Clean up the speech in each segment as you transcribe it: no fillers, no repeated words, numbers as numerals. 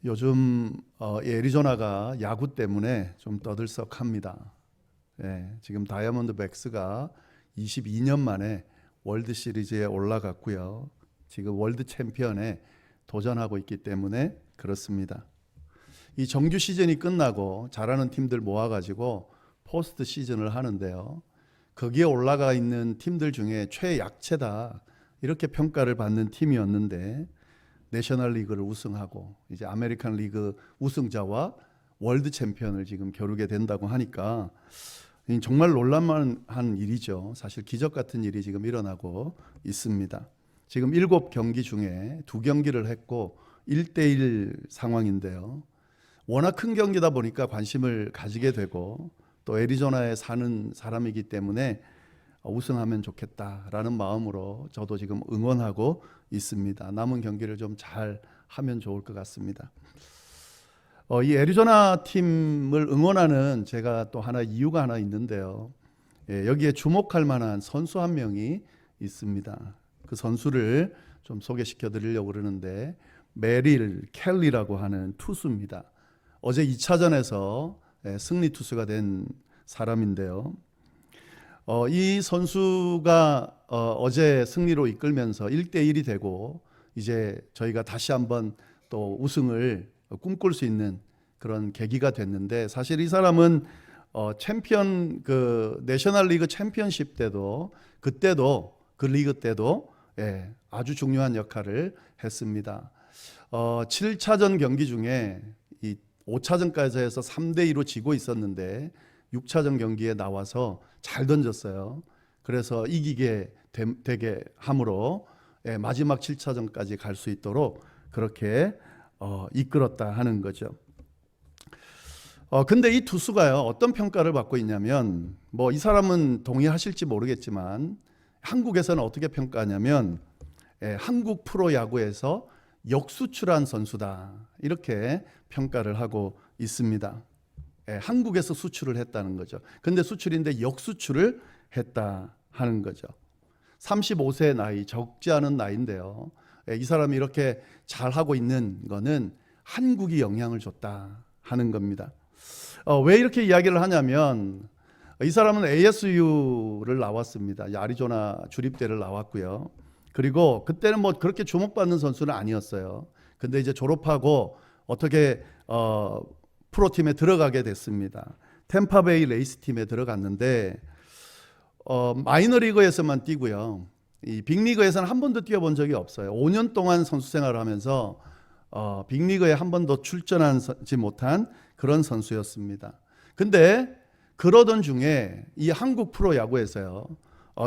요즘 애리조나가 야구 때문에 좀 떠들썩합니다. 지금 다이아몬드백스가 22년 만에 월드 시리즈에 올라갔고요. 지금 월드 챔피언에 도전하고 있기 때문에 그렇습니다. 이 정규 시즌이 끝나고 잘하는 팀들 모아가지고 포스트 시즌을 하는데요. 거기에 올라가 있는 팀들 중에 최약체다 이렇게 평가를 받는 팀이었는데 내셔널 리그를 우승하고 이제 아메리칸 리그 우승자와 월드 챔피언을 지금 겨루게 된다고 하니까 정말 놀랄만한 일이죠. 사실 기적 같은 일이 지금 일어나고 있습니다. 지금 7경기 중에 2경기를 했고 1대1 상황인데요. 워낙 큰 경기다 보니까 관심을 가지게 되고 또 애리조나에 사는 사람이기 때문에 우승하면 좋겠다라는 마음으로 저도 지금 응원하고 있습니다. 남은 경기를 좀 잘 하면 좋을 것 같습니다. 이 애리조나 팀을 응원하는 제가 또 이유가 하나 있는데요. 여기에 주목할 만한 선수 한 명이 있습니다. 그 선수를 좀 소개시켜 드리려고 그러는데 메릴 켈리라고 하는 투수입니다. 어제 2차전에서 승리 투수가 된 사람인데요. 이 선수가 어제 승리로 이끌면서 1대1이 되고 이제 저희가 다시 한번 또 우승을 꿈꿀 수 있는 그런 계기가 됐는데, 사실 이 사람은 챔피언 내셔널 리그 챔피언십 때도 그때도 그 리그 때도 아주 중요한 역할을 했습니다. 7차전 경기 중에 이 5차전까지 해서 3대2로 지고 있었는데 6차전 경기에 나와서 잘 던졌어요. 그래서 이기게 되게 함으로 마지막 7차전까지 갈 수 있도록 그렇게 이끌었다 하는 거죠. 근데 이 투수가요, 어떤 평가를 받고 있냐면, 이 사람은 동의하실지 모르겠지만 한국에서는 어떻게 평가하냐면 한국 프로야구에서 역수출한 선수다 이렇게 평가를 하고 있습니다. 한국에서 수출을 했다는 거죠. 근데 수출인데 역수출을 했다 하는 거죠. 35세 나이, 적지 않은 나이인데요. 이 사람이 이렇게 잘하고 있는 거는 한국이 영향을 줬다 하는 겁니다. 왜 이렇게 이야기를 하냐면, 이 사람은 ASU를 나왔습니다. 아리조나 주립대를 나왔고요. 그리고 그때는 그렇게 주목받는 선수는 아니었어요. 근데 이제 졸업하고 어떻게 프로팀에 들어가게 됐습니다. 템파베이 레이스 팀에 들어갔는데 마이너리그에서만 뛰고요. 이 빅리그에서는 한 번도 뛰어본 적이 없어요. 5년 동안 선수 생활을 하면서 빅리그에 한 번도 출전하지 못한 그런 선수였습니다. 근데 그러던 중에 이 한국 프로야구에서요,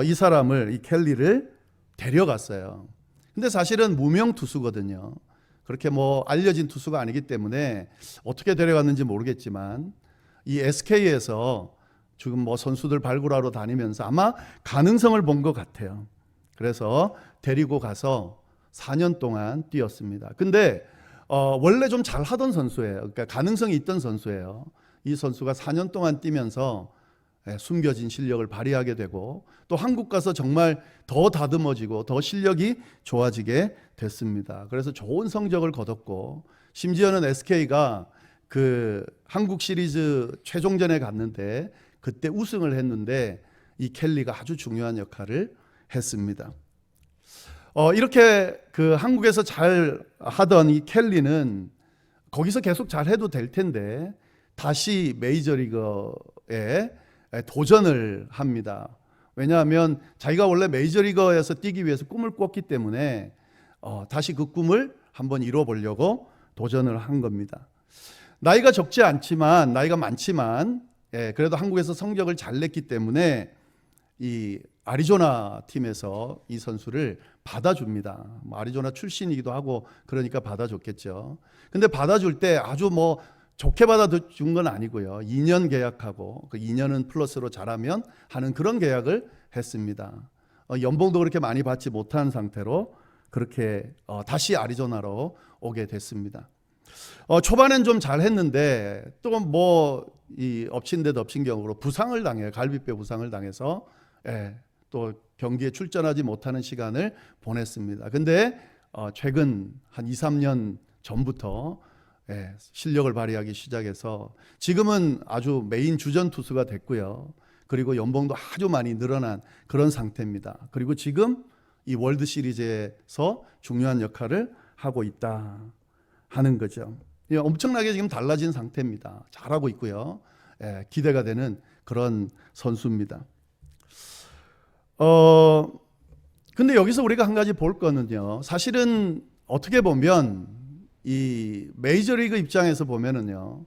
이 사람을, 이 켈리를 데려갔어요. 근데 사실은 무명 투수거든요. 그렇게 알려진 투수가 아니기 때문에 어떻게 데려갔는지 모르겠지만 이 SK에서 지금 선수들 발굴하러 다니면서 아마 가능성을 본 것 같아요. 그래서 데리고 가서 4년 동안 뛰었습니다. 근데 원래 좀 잘하던 선수예요. 그러니까 가능성이 있던 선수예요. 이 선수가 4년 동안 뛰면서 숨겨진 실력을 발휘하게 되고 또 한국 가서 정말 더 다듬어지고 더 실력이 좋아지게 됐습니다. 그래서 좋은 성적을 거뒀고, 심지어는 SK가 그 한국 시리즈 최종전에 갔는데 그때 우승을 했는데 이 켈리가 아주 중요한 역할을 했습니다. 이렇게 그 한국에서 잘 하던 이 켈리는 거기서 계속 잘 해도 될 텐데 다시 메이저리거에 도전을 합니다. 왜냐하면 자기가 원래 메이저리거에서 뛰기 위해서 꿈을 꿨기 때문에 다시 그 꿈을 한번 이뤄보려고 도전을 한 겁니다. 나이가 적지 않지만, 나이가 많지만 그래도 한국에서 성적을 잘 냈기 때문에 이 아리조나 팀에서 이 선수를 받아줍니다. 아리조나 출신이기도 하고 그러니까 받아줬겠죠. 근데 받아줄 때 아주 좋게 받아준 건 아니고요. 2년 계약하고 그 2년은 플러스로 잘하면 하는 그런 계약을 했습니다. 연봉도 그렇게 많이 받지 못한 상태로 그렇게 다시 아리조나로 오게 됐습니다. 초반엔 좀 잘했는데 또 이 엎친 데 덮친 격으로 부상을 당해요. 갈비뼈 부상을 당해서 또 경기에 출전하지 못하는 시간을 보냈습니다. 근데 최근 한 2, 3년 전부터 실력을 발휘하기 시작해서 지금은 아주 메인 주전 투수가 됐고요. 그리고 연봉도 아주 많이 늘어난 그런 상태입니다. 그리고 지금 이 월드 시리즈에서 중요한 역할을 하고 있다 하는 거죠. 엄청나게 지금 달라진 상태입니다. 잘하고 있고요. 기대가 되는 그런 선수입니다. 근데 여기서 우리가 한 가지 볼 거는요. 사실은 어떻게 보면 이 메이저리그 입장에서 보면은요.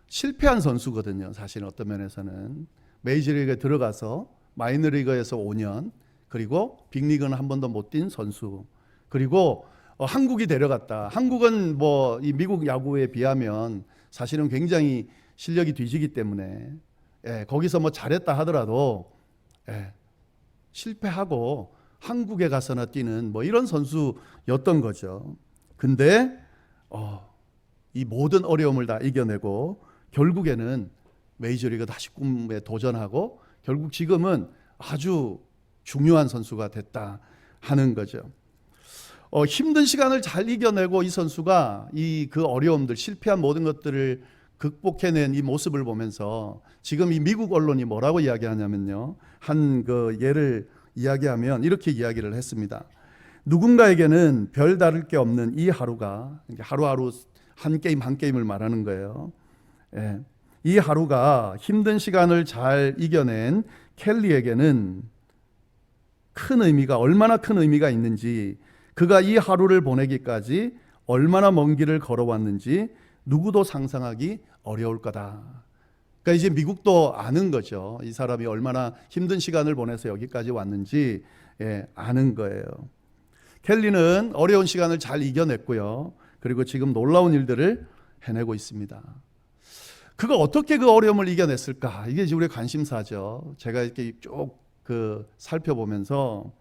실패한 선수거든요. 사실 어떤 면에서는 메이저리그에 들어가서 마이너리그에서 5년 그리고 빅리그는 한 번도 못 뛴 선수 그리고 한국이 데려갔다. 한국은 뭐 이 미국 야구에 비하면 사실은 굉장히 실력이 뒤지기 때문에 거기서 뭐 잘했다 하더라도 실패하고 한국에 가서나 뛰는 뭐 이런 선수였던 거죠. 근데 이 모든 어려움을 다 이겨내고 결국에는 메이저리그 다시 꿈에 도전하고 결국 지금은 아주 중요한 선수가 됐다 하는 거죠. 힘든 시간을 잘 이겨내고 이 선수가 그 어려움들, 실패한 모든 것들을 극복해낸 이 모습을 보면서 지금 이 미국 언론이 뭐라고 이야기하냐면요. 한 그 예를 이야기하면 이렇게 이야기를 했습니다. 누군가에게는 별 다를 게 없는 이 하루가 하루하루 한 게임 한 게임을 말하는 거예요. 이 하루가 힘든 시간을 잘 이겨낸 켈리에게는 얼마나 큰 의미가 있는지 그가 이 하루를 보내기까지 얼마나 먼 길을 걸어왔는지 누구도 상상하기 어려울 거다. 그러니까 이제 미국도 아는 거죠. 이 사람이 얼마나 힘든 시간을 보내서 여기까지 왔는지 아는 거예요. 켈리는 어려운 시간을 잘 이겨냈고요. 그리고 지금 놀라운 일들을 해내고 있습니다. 그가 어떻게 그 어려움을 이겨냈을까? 이게 이제 우리의 관심사죠. 제가 이렇게 쭉 살펴보면서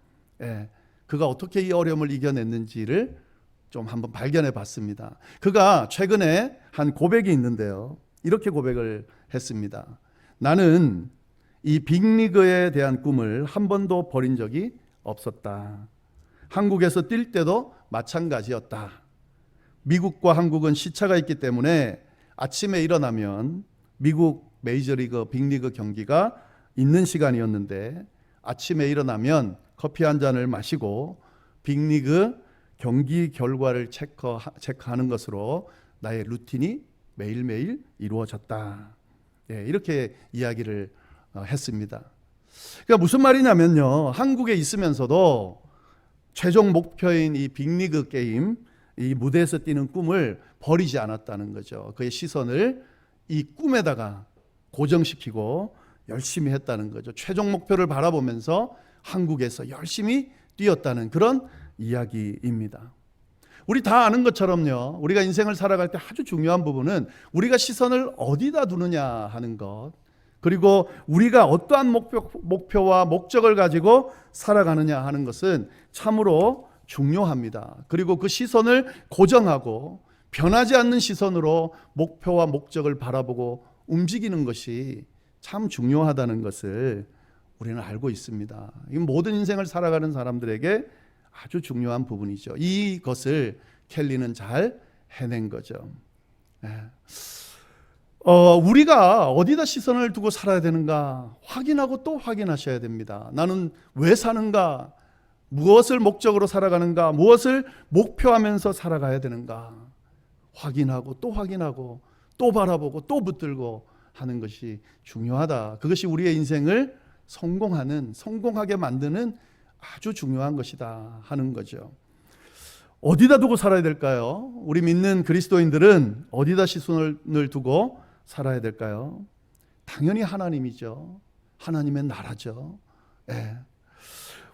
그가 어떻게 이 어려움을 이겨냈는지를 좀 한번 발견해 봤습니다. 그가 최근에 한 고백이 있는데요. 이렇게 고백을 했습니다. 나는 이 빅리그에 대한 꿈을 한 번도 버린 적이 없었다. 한국에서 뛸 때도 마찬가지였다. 미국과 한국은 시차가 있기 때문에 아침에 일어나면 미국 메이저리그 빅리그 경기가 있는 시간이었는데 아침에 일어나면 커피 한 잔을 마시고 빅리그 경기 결과를 체크하는 것으로 나의 루틴이 매일매일 이루어졌다. 이렇게 이야기를 했습니다. 그러니까 무슨 말이냐면요. 한국에 있으면서도 최종 목표인 이 빅리그 게임, 이 무대에서 뛰는 꿈을 버리지 않았다는 거죠. 그의 시선을 이 꿈에다가 고정시키고 열심히 했다는 거죠. 최종 목표를 바라보면서 한국에서 열심히 뛰었다는 그런 이야기입니다. 우리 다 아는 것처럼요. 우리가 인생을 살아갈 때 아주 중요한 부분은 우리가 시선을 어디다 두느냐 하는 것. 그리고 우리가 어떠한 목표와 목적을 가지고 살아가느냐 하는 것은 참으로 중요합니다. 그리고 그 시선을 고정하고 변하지 않는 시선으로 목표와 목적을 바라보고 움직이는 것이 참 중요하다는 것을 우리는 알고 있습니다. 이 모든 인생을 살아가는 사람들에게 아주 중요한 부분이죠. 이것을 켈리는 잘 해낸 거죠. 우리가 어디다 시선을 두고 살아야 되는가 확인하고 또 확인하셔야 됩니다. 나는 왜 사는가? 무엇을 목적으로 살아가는가? 무엇을 목표하면서 살아가야 되는가? 확인하고 또 바라보고 또 붙들고 하는 것이 중요하다. 그것이 우리의 인생을 성공하게 만드는 아주 중요한 것이다 하는 거죠. 어디다 두고 살아야 될까요? 우리 믿는 그리스도인들은 어디다 시선을 두고 살아야 될까요? 당연히 하나님이죠. 하나님의 나라죠.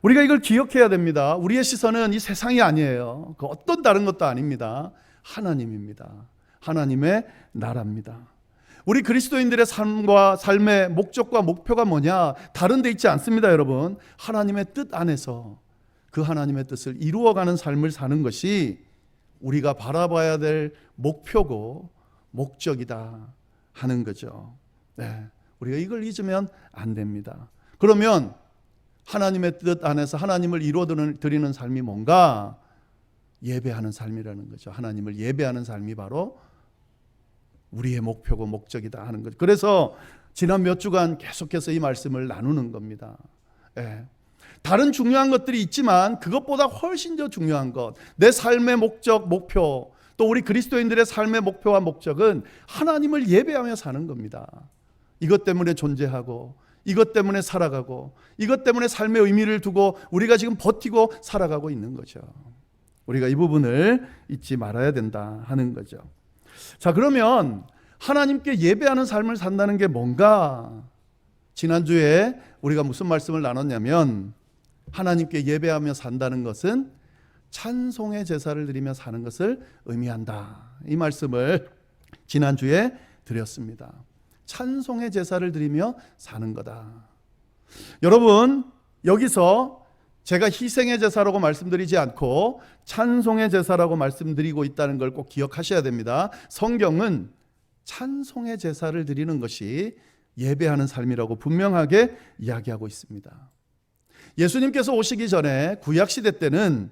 우리가 이걸 기억해야 됩니다. 우리의 시선은 이 세상이 아니에요. 그 어떤 다른 것도 아닙니다. 하나님입니다. 하나님의 나라입니다. 우리 그리스도인들의 삶의 목적과 목표가 뭐냐? 다른 데 있지 않습니다, 여러분. 하나님의 뜻 안에서 그 하나님의 뜻을 이루어가는 삶을 사는 것이 우리가 바라봐야 될 목표고 목적이다 하는 거죠. 우리가 이걸 잊으면 안 됩니다. 그러면 하나님의 뜻 안에서 하나님을 이루어드리는 삶이 뭔가? 예배하는 삶이라는 거죠. 하나님을 예배하는 삶이 바로 우리의 목표고 목적이다 하는 거죠. 그래서 지난 몇 주간 계속해서 이 말씀을 나누는 겁니다. 예. 다른 중요한 것들이 있지만 그것보다 훨씬 더 중요한 것, 내 삶의 목적, 목표, 또 우리 그리스도인들의 삶의 목표와 목적은 하나님을 예배하며 사는 겁니다. 이것 때문에 존재하고, 이것 때문에 살아가고, 이것 때문에 삶의 의미를 두고 우리가 지금 버티고 살아가고 있는 거죠. 우리가 이 부분을 잊지 말아야 된다 하는 거죠. 자, 그러면 하나님께 예배하는 삶을 산다는 게 뭔가? 지난주에 우리가 무슨 말씀을 나눴냐면, 하나님께 예배하며 산다는 것은 찬송의 제사를 드리며 사는 것을 의미한다. 이 말씀을 지난주에 드렸습니다. 찬송의 제사를 드리며 사는 거다. 여러분, 여기서 제가 희생의 제사라고 말씀드리지 않고 찬송의 제사라고 말씀드리고 있다는 걸 꼭 기억하셔야 됩니다. 성경은 찬송의 제사를 드리는 것이 예배하는 삶이라고 분명하게 이야기하고 있습니다. 예수님께서 오시기 전에 구약시대 때는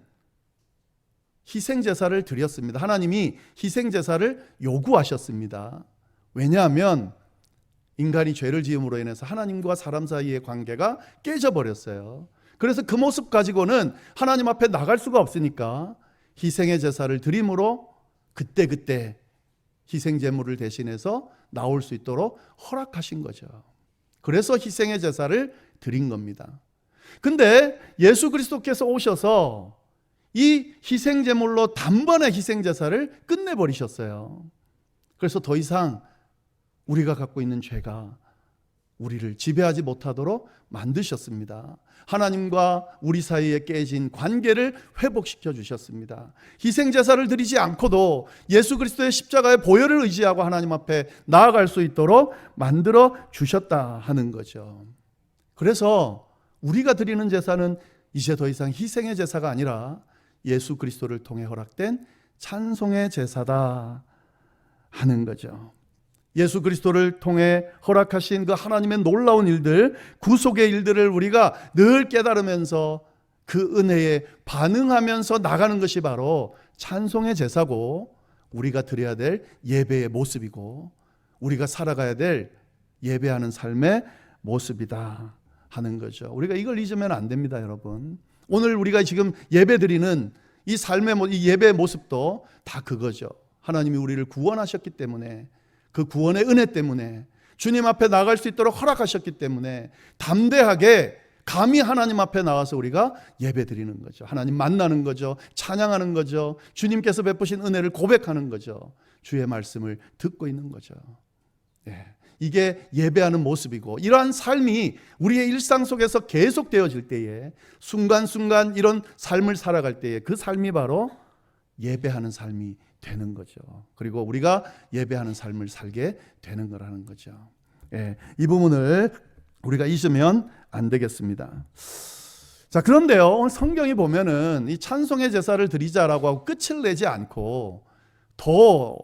희생제사를 드렸습니다. 하나님이 희생제사를 요구하셨습니다. 왜냐하면 인간이 죄를 지음으로 인해서 하나님과 사람 사이의 관계가 깨져버렸어요. 그래서 그 모습 가지고는 하나님 앞에 나갈 수가 없으니까 희생의 제사를 드림으로 그때그때 희생제물을 대신해서 나올 수 있도록 허락하신 거죠. 그래서 희생의 제사를 드린 겁니다. 근데 예수 그리스도께서 오셔서 이 희생제물로 단번에 희생제사를 끝내버리셨어요. 그래서 더 이상 우리가 갖고 있는 죄가 우리를 지배하지 못하도록 만드셨습니다. 하나님과 우리 사이에 깨진 관계를 회복시켜 주셨습니다. 희생제사를 드리지 않고도 예수 그리스도의 십자가의 보혈을 의지하고 하나님 앞에 나아갈 수 있도록 만들어 주셨다 하는 거죠. 그래서 우리가 드리는 제사는 이제 더 이상 희생의 제사가 아니라 예수 그리스도를 통해 허락된 찬송의 제사다 하는 거죠. 예수 그리스도를 통해 허락하신 그 하나님의 놀라운 일들, 구속의 일들을 우리가 늘 깨달으면서 그 은혜에 반응하면서 나가는 것이 바로 찬송의 제사고, 우리가 드려야 될 예배의 모습이고, 우리가 살아가야 될 예배하는 삶의 모습이다 하는 거죠. 우리가 이걸 잊으면 안 됩니다, 여러분. 오늘 우리가 지금 예배드리는 이 삶의 이 예배의 모습도 다 그거죠. 하나님이 우리를 구원하셨기 때문에, 그 구원의 은혜 때문에, 주님 앞에 나갈 수 있도록 허락하셨기 때문에 담대하게 감히 하나님 앞에 나와서 우리가 예배드리는 거죠. 하나님 만나는 거죠. 찬양하는 거죠. 주님께서 베푸신 은혜를 고백하는 거죠. 주의 말씀을 듣고 있는 거죠. 예. 이게 예배하는 모습이고, 이러한 삶이 우리의 일상 속에서 계속되어질 때에, 순간순간 이런 삶을 살아갈 때에 그 삶이 바로 예배하는 삶이 되는 거죠. 그리고 우리가 예배하는 삶을 살게 되는 거라는 거죠. 예, 이 부분을 우리가 잊으면 안 되겠습니다. 자, 그런데요, 성경이 보면은 이 찬송의 제사를 드리자라고 하고 끝을 내지 않고 더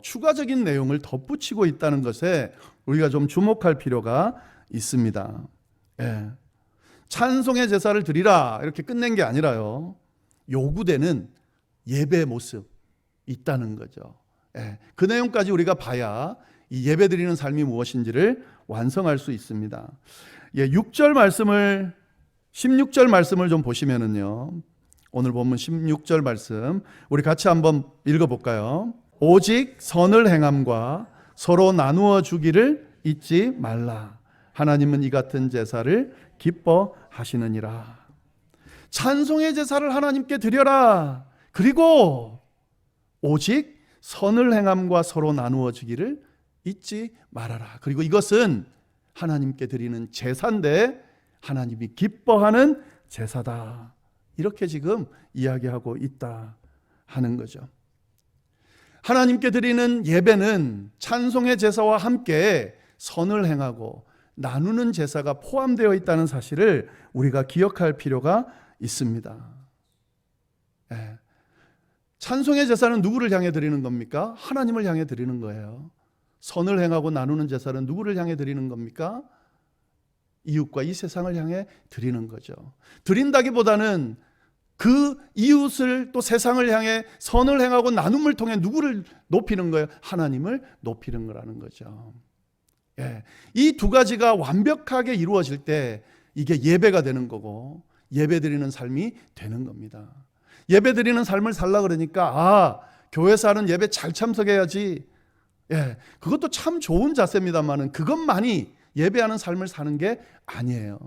추가적인 내용을 덧붙이고 있다는 것에 우리가 좀 주목할 필요가 있습니다. 예. 찬송의 제사를 드리라 이렇게 끝낸 게 아니라요, 요구되는 예배의 모습 있다는 거죠. 예. 그 내용까지 우리가 봐야 이 예배 드리는 삶이 무엇인지를 완성할 수 있습니다. 예, 6절 말씀을 16절 말씀을 좀 보시면은요, 오늘 본문 16절 말씀 우리 같이 한번 읽어볼까요? 오직 선을 행함과 서로 나누어 주기를 잊지 말라. 하나님은 이 같은 제사를 기뻐하시느니라. 찬송의 제사를 하나님께 드려라. 그리고 오직 선을 행함과 서로 나누어 주기를 잊지 말아라. 그리고 이것은 하나님께 드리는 제사인데 하나님이 기뻐하는 제사다. 이렇게 지금 이야기하고 있다 하는 거죠. 하나님께 드리는 예배는 찬송의 제사와 함께 선을 행하고 나누는 제사가 포함되어 있다는 사실을 우리가 기억할 필요가 있습니다. 예. 찬송의 제사는 누구를 향해 드리는 겁니까? 하나님을 향해 드리는 거예요. 선을 행하고 나누는 제사는 누구를 향해 드리는 겁니까? 이웃과 이 세상을 향해 드리는 거죠. 드린다기보다는 그 이웃을 또 세상을 향해 선을 행하고 나눔을 통해 누구를 높이는 거예요? 하나님을 높이는 거라는 거죠. 예. 이 두 가지가 완벽하게 이루어질 때 이게 예배가 되는 거고 예배 드리는 삶이 되는 겁니다. 예배 드리는 삶을 살라 그러니까 교회에서 하는 예배 잘 참석해야지. 예. 그것도 참 좋은 자세입니다만은 그것만이 예배하는 삶을 사는 게 아니에요.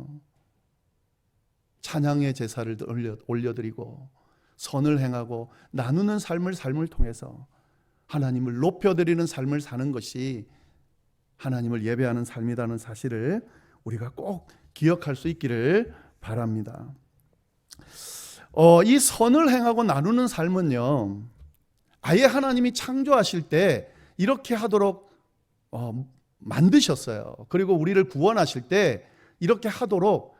찬양의 제사를 올려드리고 선을 행하고 나누는 삶을 통해서 하나님을 높여드리는 삶을 사는 것이 하나님을 예배하는 삶이라는 사실을 우리가 꼭 기억할 수 있기를 바랍니다. 이 선을 행하고 나누는 삶은요, 아예 하나님이 창조하실 때 이렇게 하도록 만드셨어요. 그리고 우리를 구원하실 때 이렇게 하도록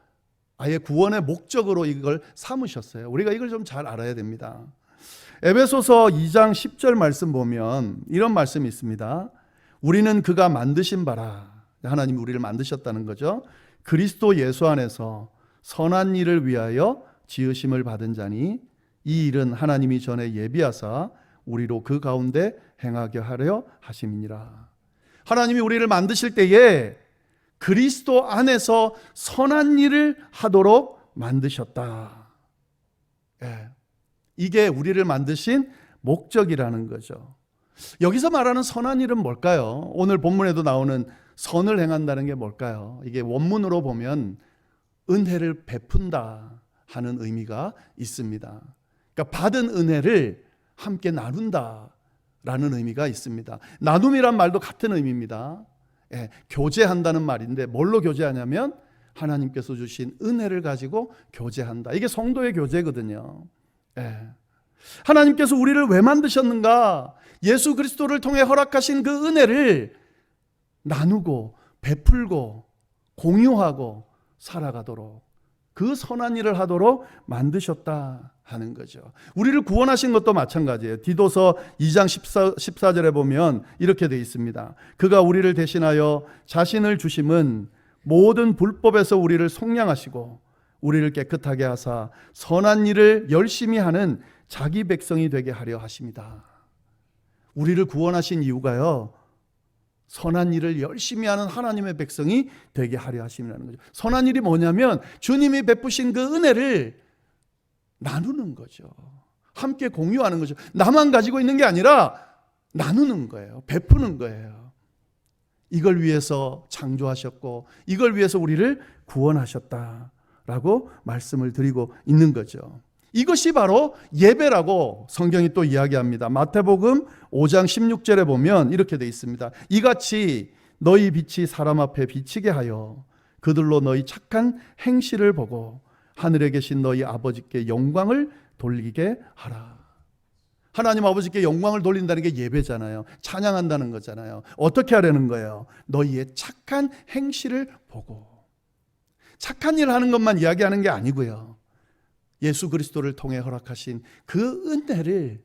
아예 구원의 목적으로 이걸 삼으셨어요. 우리가 이걸 좀 잘 알아야 됩니다. 에베소서 2장 10절 말씀 보면 이런 말씀이 있습니다. 우리는 그가 만드신 바라. 하나님이 우리를 만드셨다는 거죠. 그리스도 예수 안에서 선한 일을 위하여 지으심을 받은 자니 이 일은 하나님이 전에 예비하사 우리로 그 가운데 행하게 하려 하심이니라. 하나님이 우리를 만드실 때에 그리스도 안에서 선한 일을 하도록 만드셨다. 예. 이게 우리를 만드신 목적이라는 거죠. 여기서 말하는 선한 일은 뭘까요? 오늘 본문에도 나오는 선을 행한다는 게 뭘까요? 이게 원문으로 보면 은혜를 베푼다 하는 의미가 있습니다. 그러니까 받은 은혜를 함께 나눈다 라는 의미가 있습니다. 나눔이란 말도 같은 의미입니다. 예, 교제한다는 말인데 뭘로 교제하냐면 하나님께서 주신 은혜를 가지고 교제한다. 이게 성도의 교제거든요. 예. 하나님께서 우리를 왜 만드셨는가? 예수 그리스도를 통해 허락하신 그 은혜를 나누고 베풀고 공유하고 살아가도록 그 선한 일을 하도록 만드셨다 하는 거죠. 우리를 구원하신 것도 마찬가지예요. 디도서 2장 14절에 보면 이렇게 되어 있습니다. 그가 우리를 대신하여 자신을 주심은 모든 불법에서 우리를 속량하시고 우리를 깨끗하게 하사 선한 일을 열심히 하는 자기 백성이 되게 하려 하십니다. 우리를 구원하신 이유가요, 선한 일을 열심히 하는 하나님의 백성이 되게 하려 하심이라는 거죠. 선한 일이 뭐냐면 주님이 베푸신 그 은혜를 나누는 거죠. 함께 공유하는 거죠. 나만 가지고 있는 게 아니라 나누는 거예요. 베푸는 거예요. 이걸 위해서 창조하셨고 이걸 위해서 우리를 구원하셨다라고 말씀을 드리고 있는 거죠. 이것이 바로 예배라고 성경이 또 이야기합니다. 마태복음 5장 16절에 보면 이렇게 되어 있습니다. 이같이 너희 빛이 사람 앞에 비치게 하여 그들로 너희 착한 행실을 보고 하늘에 계신 너희 아버지께 영광을 돌리게 하라. 하나님 아버지께 영광을 돌린다는 게 예배잖아요. 찬양한다는 거잖아요. 어떻게 하려는 거예요? 너희의 착한 행실을 보고. 착한 일 하는 것만 이야기하는 게 아니고요, 예수 그리스도를 통해 허락하신 그 은혜를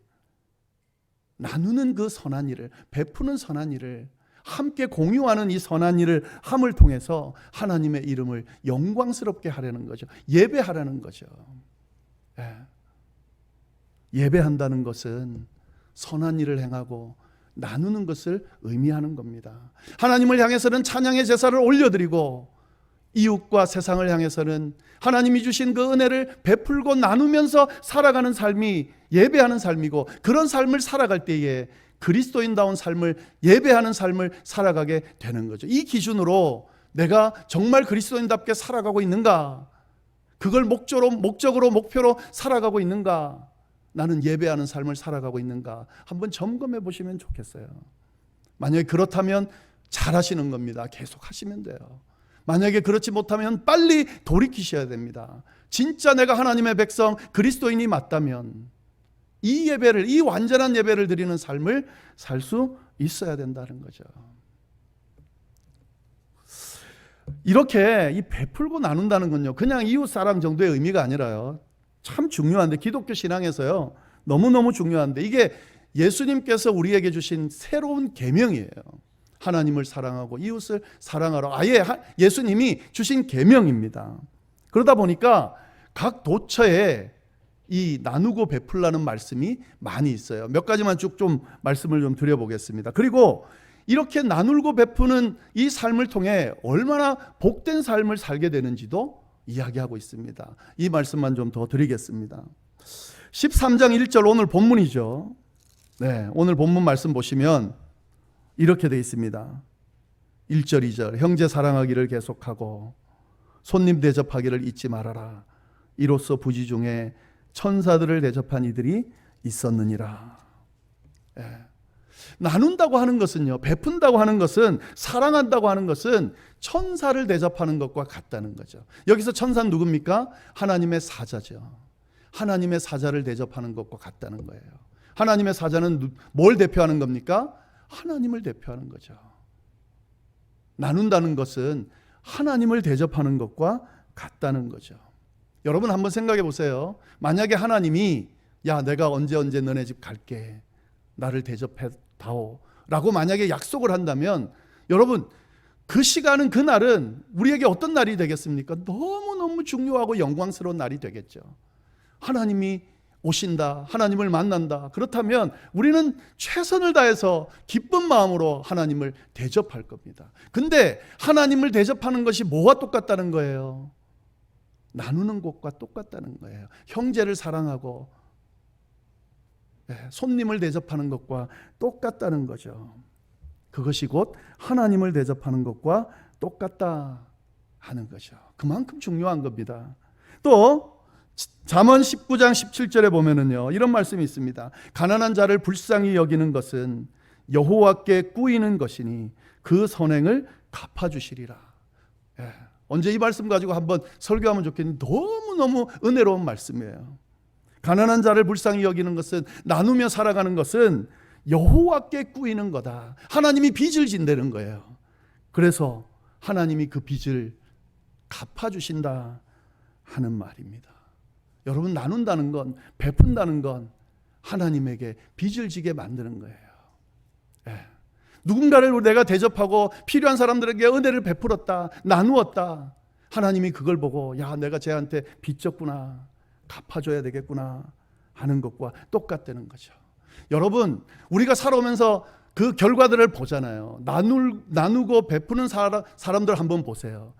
나누는 그 선한 일을, 베푸는 선한 일을, 함께 공유하는 이 선한 일을 함을 통해서 하나님의 이름을 영광스럽게 하려는 거죠. 예배하라는 거죠. 예. 예배한다는 것은 선한 일을 행하고 나누는 것을 의미하는 겁니다. 하나님을 향해서는 찬양의 제사를 올려드리고 이웃과 세상을 향해서는 하나님이 주신 그 은혜를 베풀고 나누면서 살아가는 삶이 예배하는 삶이고, 그런 삶을 살아갈 때에 그리스도인다운 삶을, 예배하는 삶을 살아가게 되는 거죠. 이 기준으로 내가 정말 그리스도인답게 살아가고 있는가, 그걸 목적으로 목표로 살아가고 있는가, 나는 예배하는 삶을 살아가고 있는가 한번 점검해 보시면 좋겠어요. 만약에 그렇다면 잘하시는 겁니다. 계속 하시면 돼요. 만약에 그렇지 못하면 빨리 돌이키셔야 됩니다. 진짜 내가 하나님의 백성 그리스도인이 맞다면 이 예배를, 이 완전한 예배를 드리는 삶을 살 수 있어야 된다는 거죠. 이렇게 이 베풀고 나눈다는 건요, 그냥 이웃 사람 정도의 의미가 아니라요, 참 중요한데, 기독교 신앙에서요 너무너무 중요한데, 이게 예수님께서 우리에게 주신 새로운 계명이에요. 하나님을 사랑하고 이웃을 사랑하라. 아예 예수님이 주신 계명입니다. 그러다 보니까 각 도처에 이 나누고 베풀라는 말씀이 많이 있어요. 몇 가지만 쭉 좀 말씀을 좀 드려보겠습니다. 그리고 이렇게 나누고 베푸는 이 삶을 통해 얼마나 복된 삶을 살게 되는지도 이야기하고 있습니다. 이 말씀만 좀 더 드리겠습니다. 13장 1절 오늘 본문이죠. 네, 오늘 본문 말씀 보시면 이렇게 되어 있습니다. 1절 2절 형제 사랑하기를 계속하고 손님 대접하기를 잊지 말아라. 이로써 부지 중에 천사들을 대접한 이들이 있었느니라. 예. 나눈다고 하는 것은요, 베푼다고 하는 것은, 사랑한다고 하는 것은 천사를 대접하는 것과 같다는 거죠. 여기서 천사는 누굽니까? 하나님의 사자죠. 하나님의 사자를 대접하는 것과 같다는 거예요. 하나님의 사자는 뭘 대표하는 겁니까? 하나님을 대표하는 거죠. 나눈다는 것은 하나님을 대접하는 것과 같다는 거죠. 여러분 한번 생각해 보세요. 만약에 하나님이 야 내가 언제 너네 집 갈게, 나를 대접해 다오 라고 만약에 약속을 한다면 여러분 그 시간은, 그날은 우리에게 어떤 날이 되겠습니까? 너무너무 중요하고 영광스러운 날이 되겠죠. 하나님이 오신다, 하나님을 만난다. 그렇다면 우리는 최선을 다해서 기쁜 마음으로 하나님을 대접할 겁니다. 근데 하나님을 대접하는 것이 뭐와 똑같다는 거예요? 나누는 것과 똑같다는 거예요. 형제를 사랑하고 손님을 대접하는 것과 똑같다는 거죠. 그것이 곧 하나님을 대접하는 것과 똑같다 하는 거죠. 그만큼 중요한 겁니다. 또 잠언 19장 17절에 보면은요, 이런 말씀이 있습니다. 가난한 자를 불쌍히 여기는 것은 여호와께 꾸이는 것이니 그 선행을 갚아주시리라. 예. 언제 이 말씀 가지고 한번 설교하면 좋겠는데 너무너무 은혜로운 말씀이에요. 가난한 자를 불쌍히 여기는 것은, 나누며 살아가는 것은 여호와께 꾸이는 거다. 하나님이 빚을 진다는 거예요. 그래서 하나님이 그 빚을 갚아주신다 하는 말입니다. 여러분, 나눈다는 건, 베푼다는 건 하나님에게 빚을 지게 만드는 거예요. 예. 누군가를 내가 대접하고 필요한 사람들에게 은혜를 베풀었다, 나누었다. 하나님이 그걸 보고 야 내가 쟤한테 빚 졌구나, 갚아줘야 되겠구나 하는 것과 똑같다는 거죠. 여러분, 우리가 살아오면서 그 결과들을 보잖아요. 나누고 베푸는 사람들 한번 보세요.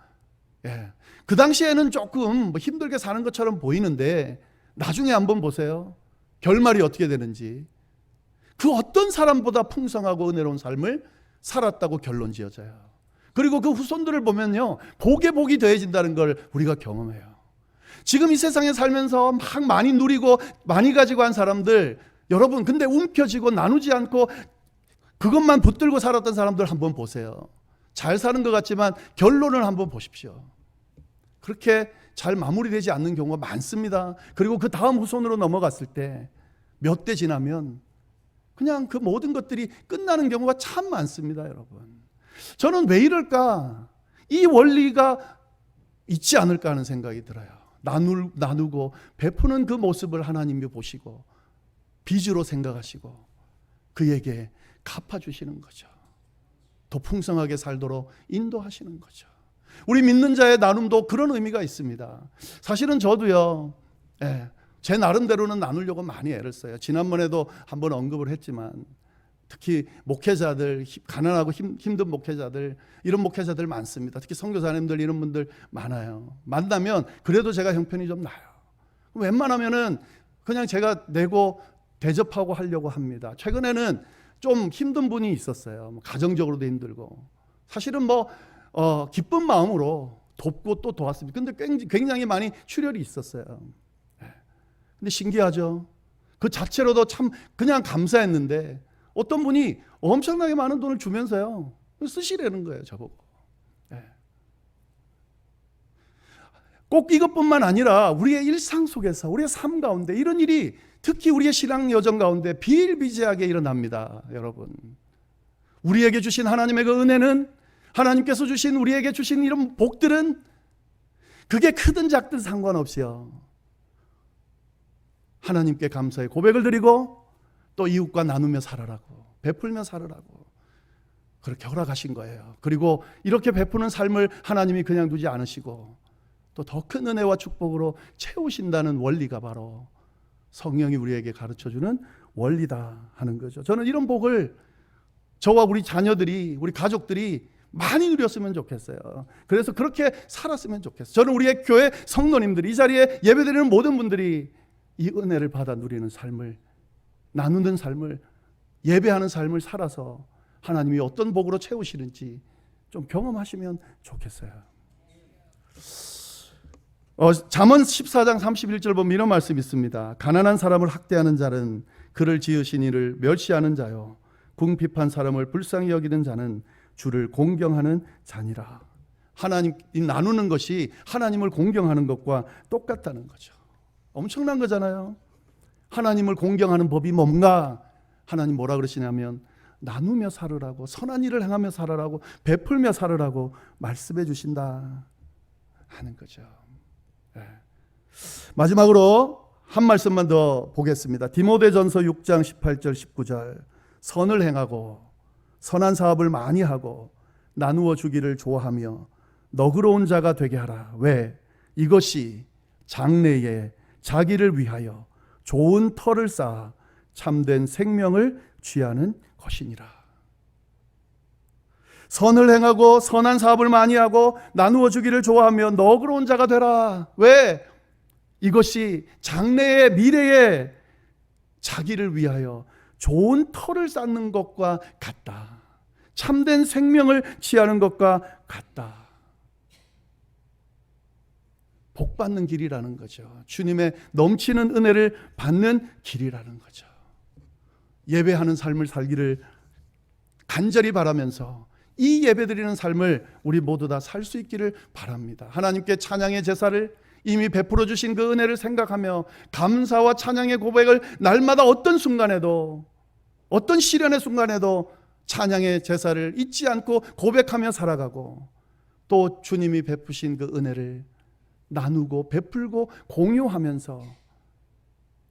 예. 그 당시에는 조금 힘들게 사는 것처럼 보이는데 나중에 한번 보세요. 결말이 어떻게 되는지. 그 어떤 사람보다 풍성하고 은혜로운 삶을 살았다고 결론 지어져요. 그리고 그 후손들을 보면요, 복에 복이 더해진다는 걸 우리가 경험해요. 지금 이 세상에 살면서 막 많이 누리고 많이 가지고 한 사람들, 여러분 근데 움켜쥐고 나누지 않고 그것만 붙들고 살았던 사람들 한번 보세요. 잘 사는 것 같지만 결론을 한번 보십시오. 그렇게 잘 마무리되지 않는 경우가 많습니다. 그리고 그 다음 후손으로 넘어갔을 때 몇 대 지나면 그냥 그 모든 것들이 끝나는 경우가 참 많습니다, 여러분. 저는 왜 이럴까? 이 원리가 있지 않을까 하는 생각이 들어요. 나누고 베푸는 그 모습을 하나님이 보시고 빚으로 생각하시고 그에게 갚아주시는 거죠. 더 풍성하게 살도록 인도하시는 거죠. 우리 믿는 자의 나눔도 그런 의미가 있습니다. 사실은 저도요, 제 나름대로는 나누려고 많이 애를 써요. 지난번에도 한번 언급을 했지만 특히 목회자들, 가난하고 힘든 목회자들, 이런 목회자들 많습니다. 특히 선교사님들, 이런 분들 많아요. 만나면 그래도 제가 형편이 좀 나요. 웬만하면은 그냥 제가 내고 대접하고 하려고 합니다. 최근에는 좀 힘든 분이 있었어요. 가정적으로도 힘들고. 사실은 기쁜 마음으로 돕고 또 도왔습니다. 근데 굉장히 많이 출혈이 있었어요. 근데 신기하죠. 그 자체로도 참 그냥 감사했는데 어떤 분이 엄청나게 많은 돈을 주면서요, 쓰시라는 거예요, 저보고. 꼭 이것뿐만 아니라 우리의 일상 속에서, 우리의 삶 가운데 이런 일이 특히 우리의 신앙 여정 가운데 비일비재하게 일어납니다, 여러분. 우리에게 주신 하나님의 그 은혜는, 하나님께서 주신, 우리에게 주신 이런 복들은 그게 크든 작든 상관없이요, 하나님께 감사의 고백을 드리고 또 이웃과 나누며 살아라고, 베풀며 살아라고 그렇게 허락하신 거예요. 그리고 이렇게 베푸는 삶을 하나님이 그냥 두지 않으시고 또 더 큰 은혜와 축복으로 채우신다는 원리가 바로 성령이 우리에게 가르쳐주는 원리다 하는 거죠. 저는 이런 복을 저와 우리 자녀들이, 우리 가족들이 많이 누렸으면 좋겠어요. 그래서 그렇게 살았으면 좋겠어요. 저는 우리의 교회 성도님들이, 이 자리에 예배드리는 모든 분들이 이 은혜를 받아 누리는 삶을, 나누는 삶을, 예배하는 삶을 살아서 하나님이 어떤 복으로 채우시는지 좀 경험하시면 좋겠어요. 잠언 14장 31절 보면 이런 말씀이 있습니다. 가난한 사람을 학대하는 자는 그를 지으신 이를 멸시하는 자요, 궁핍한 사람을 불쌍히 여기는 자는 주를 공경하는 자니라. 하나님이 나누는 것이 하나님을 공경하는 것과 똑같다는 거죠. 엄청난 거잖아요. 하나님을 공경하는 법이 뭔가? 하나님 뭐라 그러시냐면 나누며 살으라고, 선한 일을 행하며 살으라고, 베풀며 살으라고 말씀해 주신다 하는 거죠. 네. 마지막으로 한 말씀만 더 보겠습니다. 디모데전서 6장 18절 19절. 선을 행하고 선한 사업을 많이 하고 나누어 주기를 좋아하며 너그러운 자가 되게 하라. 왜? 이것이 장래에 자기를 위하여 좋은 터를 쌓아 참된 생명을 취하는 것이니라. 선을 행하고 선한 사업을 많이 하고 나누어 주기를 좋아하며 너그러운 자가 되라. 왜? 이것이 장래의 미래에 자기를 위하여 좋은 터를 쌓는 것과 같다. 참된 생명을 취하는 것과 같다. 복 받는 길이라는 거죠. 주님의 넘치는 은혜를 받는 길이라는 거죠. 예배하는 삶을 살기를 간절히 바라면서 이 예배드리는 삶을 우리 모두 다 살 수 있기를 바랍니다. 하나님께 찬양의 제사를 이미 베풀어 주신 그 은혜를 생각하며 감사와 찬양의 고백을 날마다 어떤 순간에도, 어떤 시련의 순간에도 찬양의 제사를 잊지 않고 고백하며 살아가고, 또 주님이 베푸신 그 은혜를 나누고 베풀고 공유하면서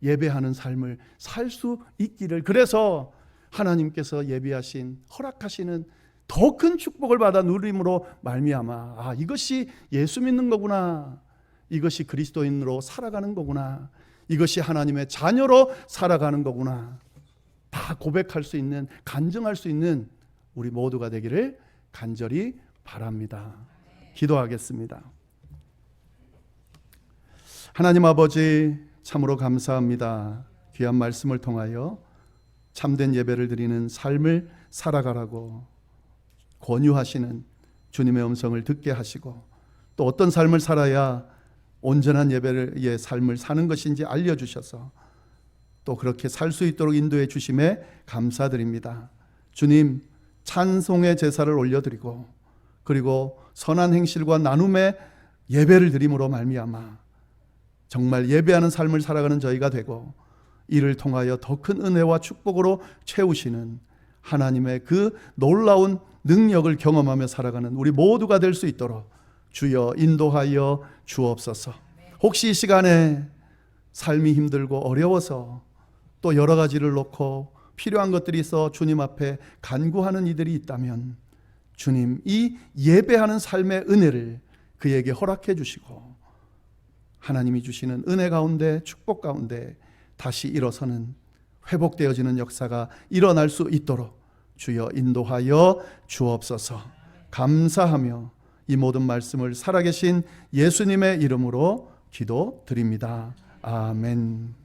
예배하는 삶을 살 수 있기를, 그래서 하나님께서 예비하신, 허락하시는 더 큰 축복을 받아 누림으로 말미암아 이것이 예수 믿는 거구나, 이것이 그리스도인으로 살아가는 거구나, 이것이 하나님의 자녀로 살아가는 거구나, 다 고백할 수 있는, 간증할 수 있는 우리 모두가 되기를 간절히 바랍니다. 기도하겠습니다. 하나님 아버지, 참으로 감사합니다. 귀한 말씀을 통하여 참된 예배를 드리는 삶을 살아가라고 권유하시는 주님의 음성을 듣게 하시고, 또 어떤 삶을 살아야 온전한 예배의 삶을 사는 것인지 알려주셔서 또 그렇게 살 수 있도록 인도해 주심에 감사드립니다. 주님, 찬송의 제사를 올려드리고 그리고 선한 행실과 나눔의 예배를 드림으로 말미암아 정말 예배하는 삶을 살아가는 저희가 되고, 이를 통하여 더 큰 은혜와 축복으로 채우시는 하나님의 그 놀라운 능력을 경험하며 살아가는 우리 모두가 될 수 있도록 주여 인도하여 주옵소서. 혹시 이 시간에 삶이 힘들고 어려워서 또 여러 가지를 놓고 필요한 것들이 있어 주님 앞에 간구하는 이들이 있다면, 주님 이 예배하는 삶의 은혜를 그에게 허락해 주시고, 하나님이 주시는 은혜 가운데, 축복 가운데 다시 일어서는, 회복되어지는 역사가 일어날 수 있도록 주여 인도하여 주옵소서. 감사하며 이 모든 말씀을 살아계신 예수님의 이름으로 기도드립니다. 아멘.